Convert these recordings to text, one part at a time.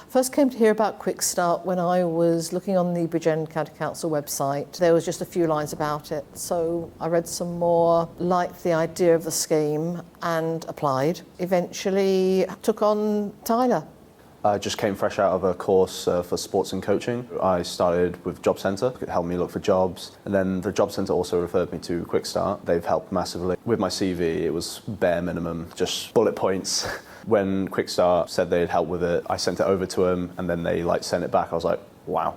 First came to hear about Quickstart when I was looking on the Bridgend County Council website. There was just a few lines about it, so I read some more, liked the idea of the scheme and applied. Eventually took on Tyler. I just came fresh out of a course for sports and coaching. I started with Job Centre. It helped me look for jobs. And then the Job Centre also referred me to Quickstart. They've helped massively. With my CV, it was bare minimum, just bullet points. When Quickstart said they'd help with it, I sent it over to them and then they sent it back. I was like, wow,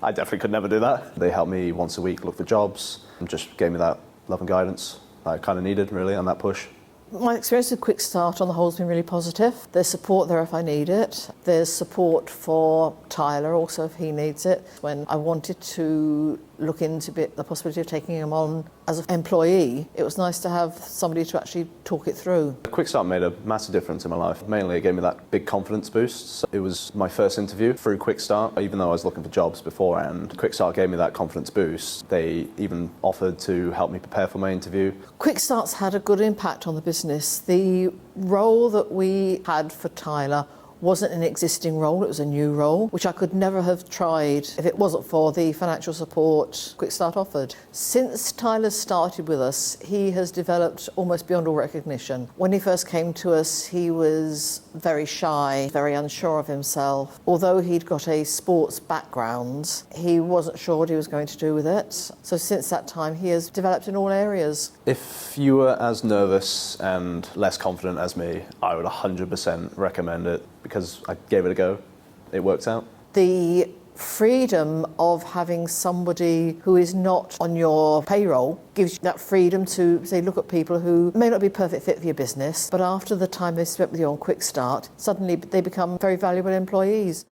I definitely could never do that. They helped me once a week look for jobs and just gave me that love and guidance that I kind of needed really on that push. My experience with Quickstart on the whole has been really positive. There's support there if I need it. There's support for Tyler also if he needs it. When I wanted to look into the possibility of taking him on as an employee, it was nice to have somebody to actually talk it through. Quickstart made a massive difference in my life. Mainly it gave me that big confidence boost. So it was my first interview through Quickstart. Even though I was looking for jobs beforehand, Quickstart gave me that confidence boost. They even offered to help me prepare for my interview. Quickstart's had a good impact on the business. The role that we had for Tyler wasn't an existing role, it was a new role, which I could never have tried if it wasn't for the financial support Quickstart offered. Since Tyler started with us, he has developed almost beyond all recognition. When he first came to us, he was very shy, very unsure of himself. Although he'd got a sports background, he wasn't sure what he was going to do with it. So since that time, he has developed in all areas. If you were as nervous and less confident as me, I would 100% recommend it because I gave it a go. It worked out. The freedom of having somebody who is not on your payroll gives you that freedom to, say, look at people who may not be a perfect fit for your business, but after the time they've spent with you on Quickstart, suddenly they become very valuable employees.